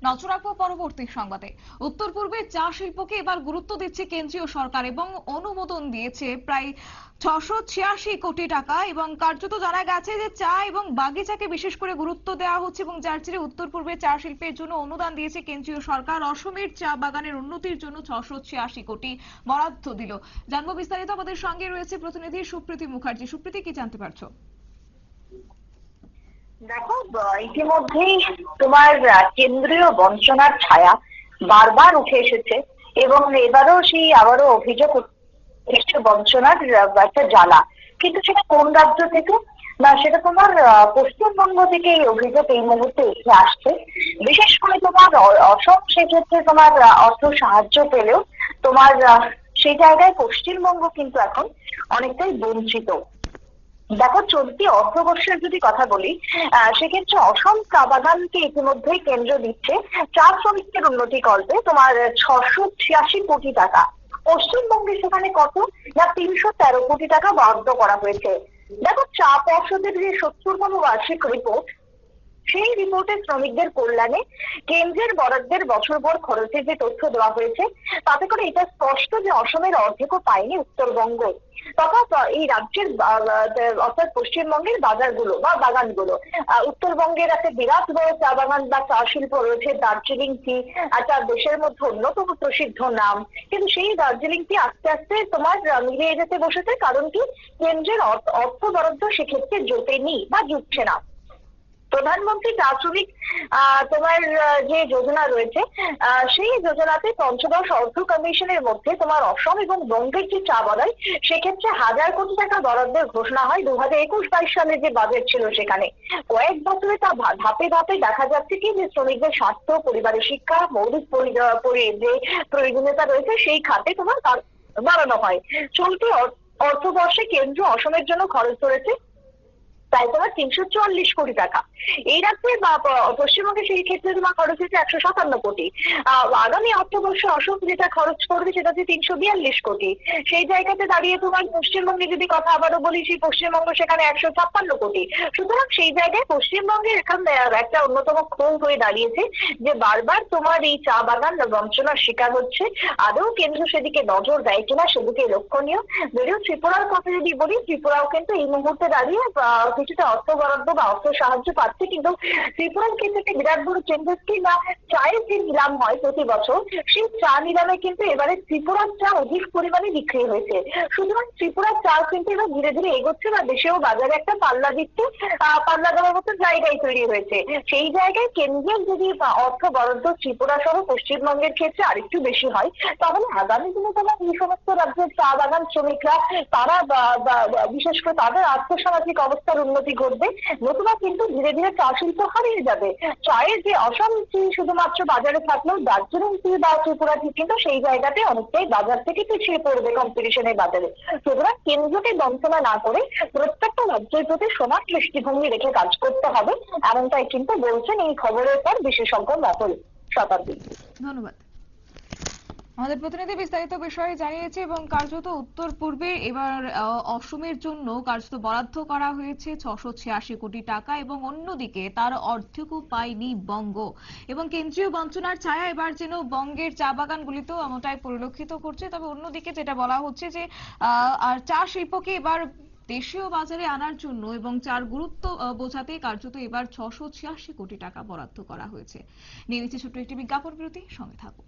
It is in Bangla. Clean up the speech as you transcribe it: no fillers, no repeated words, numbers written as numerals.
নজর রাখবো পরবর্তী সংবাদে। উত্তর পূর্বে চা শিল্পকে এবার গুরুত্ব দিচ্ছে কেন্দ্রীয় সরকার এবং অনুমোদন দিয়েছে প্রায় 686 কোটি টাকা, এবং কার্যত জানা গেছে যে চা এবং বাগিচাকে বিশেষ করে গুরুত্ব দেওয়া হচ্ছে এবং যার জেরে উত্তর পূর্বে চা শিল্পের জন্য অনুদান দিয়েছে কেন্দ্রীয় সরকার। অসমের চা বাগানের উন্নতির জন্য 686 কোটি বরাদ্দ দিল। জানবো বিস্তারিত, আমাদের সঙ্গে রয়েছে প্রতিনিধি সুপ্রীতি মুখার্জি। সুপ্রীতি, কি জানতে পারছো? দেখো, ইতিমধ্যেই তোমার কেন্দ্রীয় বঞ্চনার ছায়া বারবার উঠে এসেছে এবং এবারও সেই আবারও অভিযোগ এসছে বঞ্চনার একটা জ্বালা। কিন্তু সেটা কোন রাজ্য থেকে? না, সেটা তোমার পশ্চিমবঙ্গ থেকে এই অভিযোগ এই মুহূর্তে উঠে আসছে। বিশেষ করে তোমার অসম সেক্ষেত্রে তোমার অর্থ সাহায্য পেলেও তোমার সেই জায়গায় পশ্চিমবঙ্গ কিন্তু এখন অনেকটাই বঞ্চিত। দেখো, চলতি অর্থবর্ষের যদি কথা বলি, সেক্ষেত্রে অসম চা বাগানকে ইতিমধ্যেই কেন্দ্র দিচ্ছে চা শ্রমিকদের উন্নতি কল্পে তোমার 686 কোটি টাকা। পশ্চিমবঙ্গে সেখানে কত? না, 313 কোটি টাকা বরাদ্দ করা হয়েছে। দেখো, চা পর্ষদের যে 70তম বার্ষিক রিপোর্ট, সেই রিপোর্টে শ্রমিকদের কল্যাণে কেন্দ্রের বরাদ্দের বছরভর খরচের যে তথ্য দেওয়া হয়েছে, তাতে করে এটা স্পষ্ট যে অসমের অর্ধেকও পায়নি উত্তরবঙ্গ। তথা এই রাজ্যের অর্থাৎ পশ্চিমবঙ্গের বাজারগুলো বা বাগানগুলো, উত্তরবঙ্গের একটা বিরাট বড় চা বাগান বা চা শিল্প রয়েছে, দার্জিলিং টি, একটা দেশের মধ্যে অন্যতম প্রসিদ্ধ নাম। কিন্তু সেই দার্জিলিং টি আস্তে আস্তে তোমার মিলিয়ে যেতে বসেছে। কারণ কি? কেন্দ্রের অর্থ বরাদ্দ সেক্ষেত্রে জোটেনি বা জুটছে না। প্রধানমন্ত্রী চা শ্রমিক তোমার যে যোজনা রয়েছে, সেই যোজনাতে পঞ্চদশ অর্থ কমিশনের মধ্যে তোমার অসম এবং বঙ্গের যে চা বাগান, সেক্ষেত্রে 1000 কোটি টাকা বরাদ্দের ঘোষণা হয় 2021-22 সালে যে বাজেট ছিল সেখানে। কয়েক বছরে তা ধাপে ধাপে দেখা যাচ্ছে কি যে শ্রমিকদের স্বাস্থ্য, পরিবারের শিক্ষা, মৌলিক যে প্রয়োজনীয়তা রয়েছে সেই খাতে তোমার বাড়ানো হয়। চলতি অর্থবর্ষে কেন্দ্র অসমের জন্য খরচ করেছে তাই তোমার 344 কোটি টাকা। এই রাজ্যে বা পশ্চিমবঙ্গে সেই ক্ষেত্রে তোমার খরচ হচ্ছে 157 কোটি। আগামী অর্থবর্ষে অসম যেটা খরচ করবে সেটা হচ্ছে 342 কোটি। সেই জায়গাতে দাঁড়িয়ে তোমার পশ্চিমবঙ্গে যদি কথা আবারও বলি, সেই পশ্চিমবঙ্গ সেখানে 156 কোটি। সুতরাং সেই জায়গায় পশ্চিমবঙ্গের এখানে একটা অন্যতম ক্ষোভ হয়ে দাঁড়িয়েছে যে বারবার তোমার এই চা বাগান বঞ্চনার শিকার হচ্ছে। আদৌ কেন্দ্র সেদিকে নজর দেয় কিনা সেদিকে লক্ষণীয়। যদিও ত্রিপুরার কথা যদি বলি, ত্রিপুরাও কিন্তু এই মুহূর্তে দাঁড়িয়ে কিছুটা অর্থ বরাদ্দ বা অর্থ সাহায্য পাচ্ছে। কিন্তু ত্রিপুরার ক্ষেত্রে বিরাট বড় চেঞ্জেস কি না, চায়ের যে নিলাম হয় প্রতি বছর, সেই চা নিলামে কিন্তু এবারে ত্রিপুরার চা অধিক পরিমাণে বিক্রি হয়েছে। সুতরাং ত্রিপুরার চা কিন্তু এবার ধীরে ধীরে এগোচ্ছে বা দেশেও বাজারে একটা পাল্লা দিচ্ছে, পাল্লা দেওয়ার মতো জায়গায় তৈরি হয়েছে। সেই জায়গায় কেন্দ্রের যদি অর্থ বরাদ্দ ত্রিপুরা সহ পশ্চিমবঙ্গের ক্ষেত্রে আরেকটু বেশি হয়, তাহলে আগামী দিনে তোমার এই সমস্ত রাজ্যের চা বাগান শ্রমিকরা তারা বিশেষ করে তাদের আর্থসামাজিক অবস্থার উন্নতি ঘটবে। নতুবা কিন্তু ধীরে ধীরে চা শিল্প হারিয়ে যাবে। চায়ের যে অসম টি শুধুমাত্র বাজারে থাকলেও দার্জিলিং টি বা ত্রিপুরা টি কিন্তু সেই জায়গাতে অনেকটাই বাজার থেকে পিছিয়ে পড়বে কম্পিটিশনের বাজারে। সুতরাং কেন্দ্রকে বঞ্চনা না করে প্রত্যেকটা রাজ্যের প্রতি সমান দৃষ্টিভঙ্গি রেখে কাজ করতে হবে, এমনটাই কিন্তু বলছেন এই খবরের পর বিশেষজ্ঞ মহল। শতাব্দী, ধন্যবাদ। আমাদের প্রতিনিধি বিস্তারিত বিষয়ে জানিয়েছে এবং কার্যত উত্তর পূর্বে এবার অসমের জন্য কার্যত বরাদ্দ করা হয়েছে 686 কোটি টাকা, এবং অন্যদিকে তার অর্ধেকও পায়নি বঙ্গ। এবং কেন্দ্রীয় বঞ্চনার ছায়া এবার যেন বঙ্গের চা বাগানগুলিতেও এমনটাই পরিলক্ষিত করছে। তবে অন্যদিকে যেটা বলা হচ্ছে যে আর চা শিল্পকে এবার দেশীয় বাজারে আনার জন্য এবং চার গুরুত্ব বোঝাতে কার্যত এবার 686 কোটি টাকা বরাদ্দ করা হয়েছে। নিয়ে নিচ্ছে ছোট্ট একটি বিজ্ঞাপন বিরতি, সঙ্গে থাকুন।